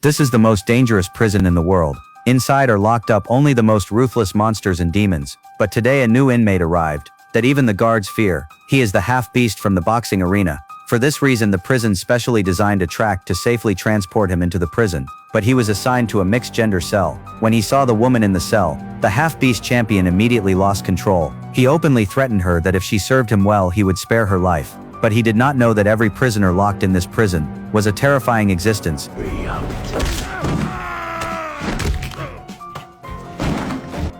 This is the most dangerous prison in the world. Inside are locked up only the most ruthless monsters and demons. But today a new inmate arrived, that even the guards fear. He is the half-beast from the boxing arena. For this reason the prison specially designed a track to safely transport him into the prison. But he was assigned to a mixed-gender cell. When he saw the woman in the cell, the half-beast champion immediately lost control. He openly threatened her that if she served him well he would spare her life. But he did not know that every prisoner locked in this prison was a terrifying existence.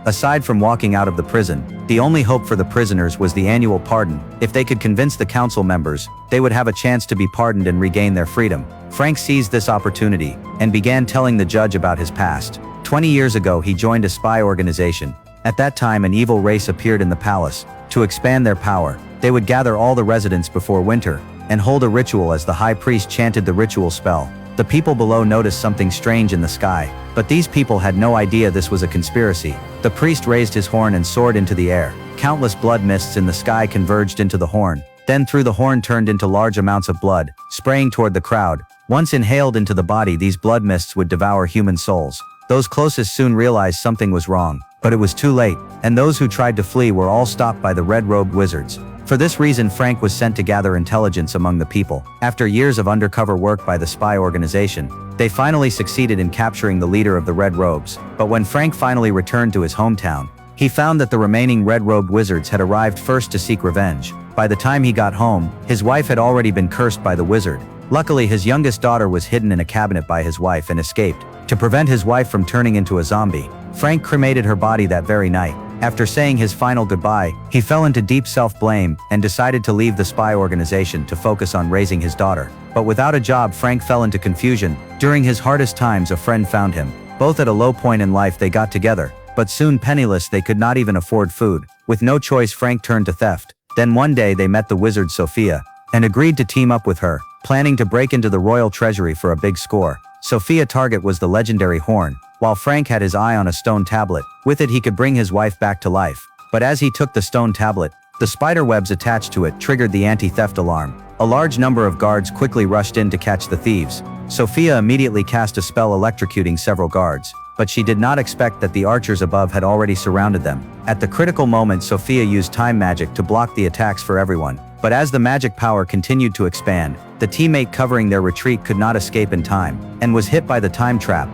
Aside from walking out of the prison, the only hope for the prisoners was the annual pardon. If they could convince the council members, they would have a chance to be pardoned and regain their freedom. Frank seized this opportunity and began telling the judge about his past. 20 years ago he joined a spy organization. At that time an evil race appeared in the palace. To expand their power, they would gather all the residents before winter and hold a ritual as the high priest chanted the ritual spell. The people below noticed something strange in the sky, but these people had no idea this was a conspiracy. The priest raised his horn and soared into the air. Countless blood mists in the sky converged into the horn. Then through the horn turned into large amounts of blood, spraying toward the crowd. Once inhaled into the body, these blood mists would devour human souls. Those closest soon realized something was wrong, but it was too late, and those who tried to flee were all stopped by the red-robed wizards. For this reason Frank was sent to gather intelligence among the people. After years of undercover work by the spy organization, they finally succeeded in capturing the leader of the Red Robes. But when Frank finally returned to his hometown, he found that the remaining red-robed wizards had arrived first to seek revenge. By the time he got home, his wife had already been cursed by the wizard. Luckily his youngest daughter was hidden in a cabinet by his wife and escaped. To prevent his wife from turning into a zombie, Frank cremated her body that very night. After saying his final goodbye, he fell into deep self-blame and decided to leave the spy organization to focus on raising his daughter. But without a job Frank fell into confusion. During his hardest times a friend found him. Both at a low point in life they got together, but soon penniless they could not even afford food. With no choice Frank turned to theft. Then one day they met the wizard Sophia, and agreed to team up with her, planning to break into the royal treasury for a big score. Sophia's target was the legendary horn, while Frank had his eye on a stone tablet. With it he could bring his wife back to life. But as he took the stone tablet, the spider webs attached to it triggered the anti-theft alarm. A large number of guards quickly rushed in to catch the thieves. Sophia immediately cast a spell electrocuting several guards, but she did not expect that the archers above had already surrounded them. At the critical moment Sophia used time magic to block the attacks for everyone. But as the magic power continued to expand, the teammate covering their retreat could not escape in time, and was hit by the time trap.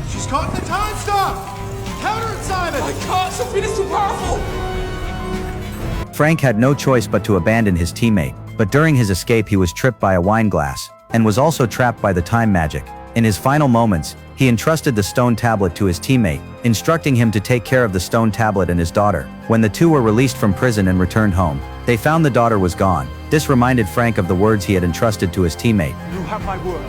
She's caught in the time stop! Counter it, Simon! I can't! Sophia's too powerful! Frank had no choice but to abandon his teammate, but during his escape he was tripped by a wine glass, and was also trapped by the time magic. In his final moments, he entrusted the stone tablet to his teammate, instructing him to take care of the stone tablet and his daughter. When the two were released from prison and returned home, they found the daughter was gone. This reminded Frank of the words he had entrusted to his teammate. You have my word.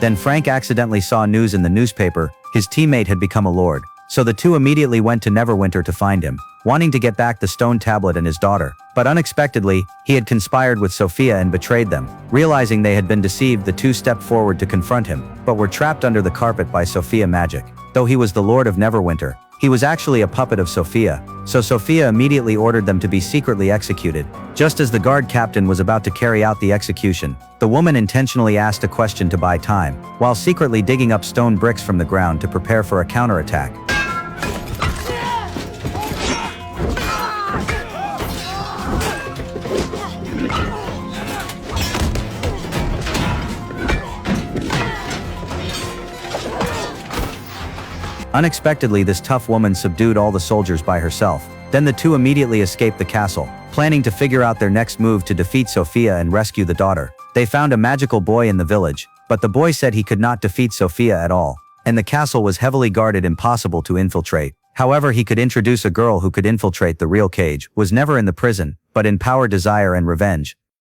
Then Frank accidentally saw news in the newspaper. His teammate had become a lord. So the two immediately went to Neverwinter to find him, wanting to get back the stone tablet and his daughter. But unexpectedly, he had conspired with Sophia and betrayed them. Realizing they had been deceived, the two stepped forward to confront him, but were trapped under the carpet by Sophia magic. Though he was the Lord of Neverwinter, he was actually a puppet of Sophia, so Sophia immediately ordered them to be secretly executed. Just as the guard captain was about to carry out the execution, the woman intentionally asked a question to buy time, while secretly digging up stone bricks from the ground to prepare for a counterattack. Unexpectedly, this tough woman subdued all the soldiers by herself. Then the two immediately escaped the castle, planning to figure out their next move to defeat Sophia and rescue the daughter. They found a magical boy in the village, but the boy said he could not defeat Sophia at all, and the castle was heavily guarded, impossible to infiltrate. However, he could introduce a girl who could infiltrate the real cage, was never in the prison, but in power, desire and revenge.